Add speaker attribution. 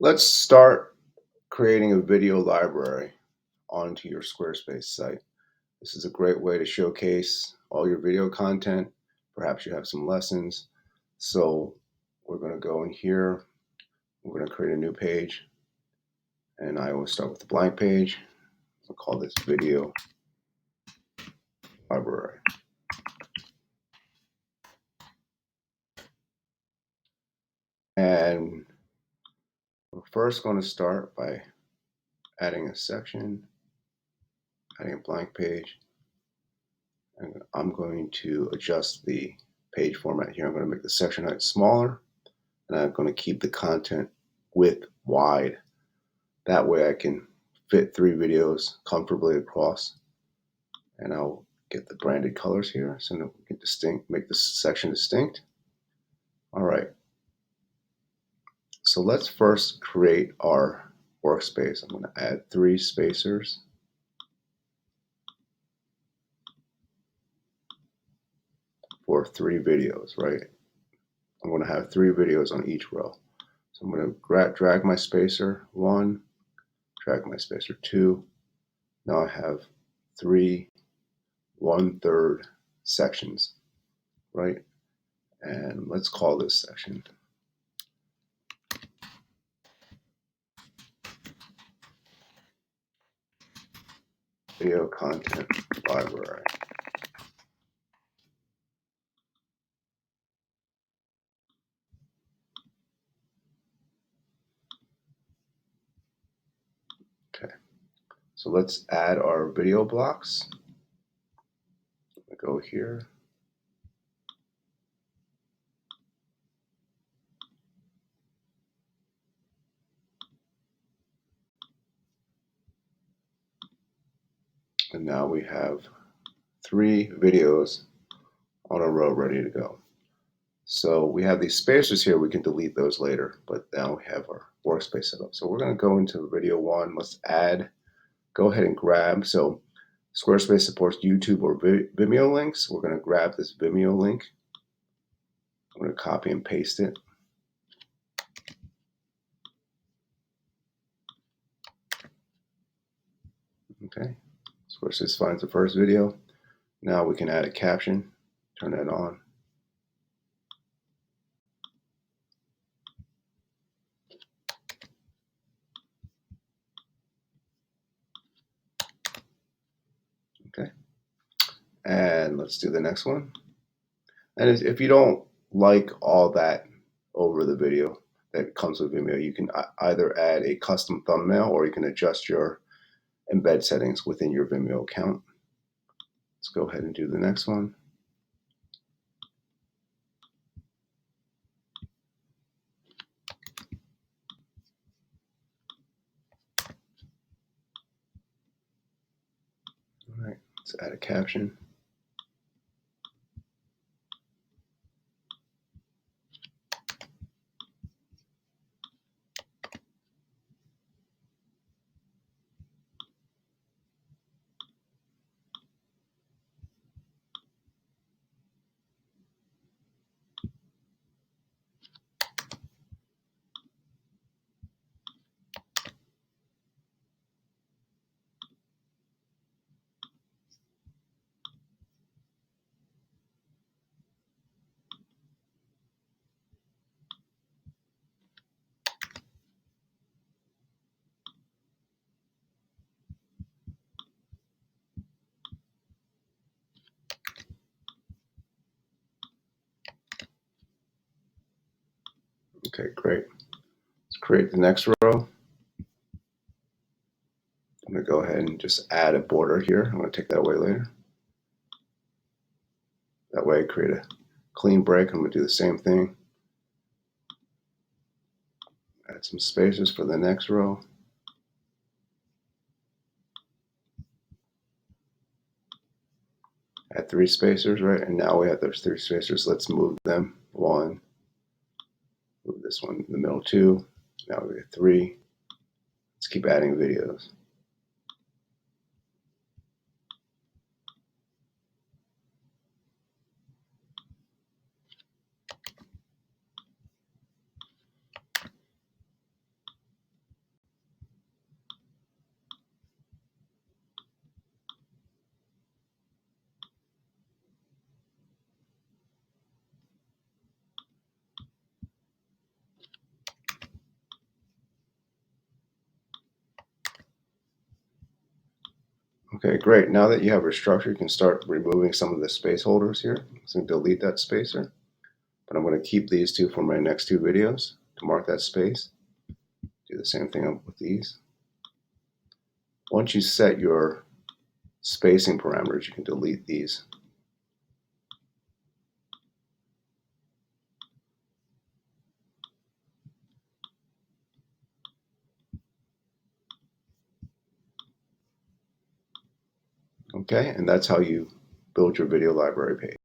Speaker 1: Let's start creating a video library onto your Squarespace site. This is a great way to showcase all your video content. Perhaps you have some lessons. So we're going to go in here. We're going to create a new page. And I always start with a blank page. I'll call this video library. And we're first going to start by adding a section, adding a blank page. And I'm going to adjust the page format here. I'm going to make the section height smaller, and I'm going to keep the content width wide. That way I can fit 3 videos comfortably across. And I'll get the branded colors here so that we can make this section distinct. All right. So let's first create our workspace. I'm going to add 3 spacers. For 3 videos, right? I'm going to have 3 videos on each row. So I'm going to drag my spacer 1, drag my spacer 2. Now I have 3 1/3 sections, right? And let's call this section Video Content Library. Okay, so let's add our video blocks. Go here. And now we have 3 videos on a row ready to go. So we have these spacers here. We can delete those later, but now we have our workspace set up. So we're going to go into video 1. Let's go ahead and grab. So Squarespace supports YouTube or Vimeo links. We're going to grab this Vimeo link. I'm going to copy and paste it. Okay. Squarespace finds the first video. Now we can add a caption. Turn that on. Okay. And let's do the next one. And if you don't like all that over the video that comes with Vimeo, you can either add a custom thumbnail or you can adjust your embed settings within your Vimeo account. Let's go ahead and do the next one. All right, let's add a caption. Okay, great. Let's create the next row. I'm going to go ahead and just add a border here. I'm going to take that away later. That way I create a clean break. I'm going to do the same thing. Add some spaces for the next row. Add 3 spacers, right? And now we have those 3 spacers. Let's move them. 1. Move this one in the middle, 2. Now we have 3. Let's keep adding videos. Okay, great. Now that you have your structure, you can start removing some of the space holders here. So delete that spacer. But I'm going to keep these two for my next two videos to mark that space. Do the same thing with these. Once you set your spacing parameters, you can delete these. Okay, and that's how you build your video library page.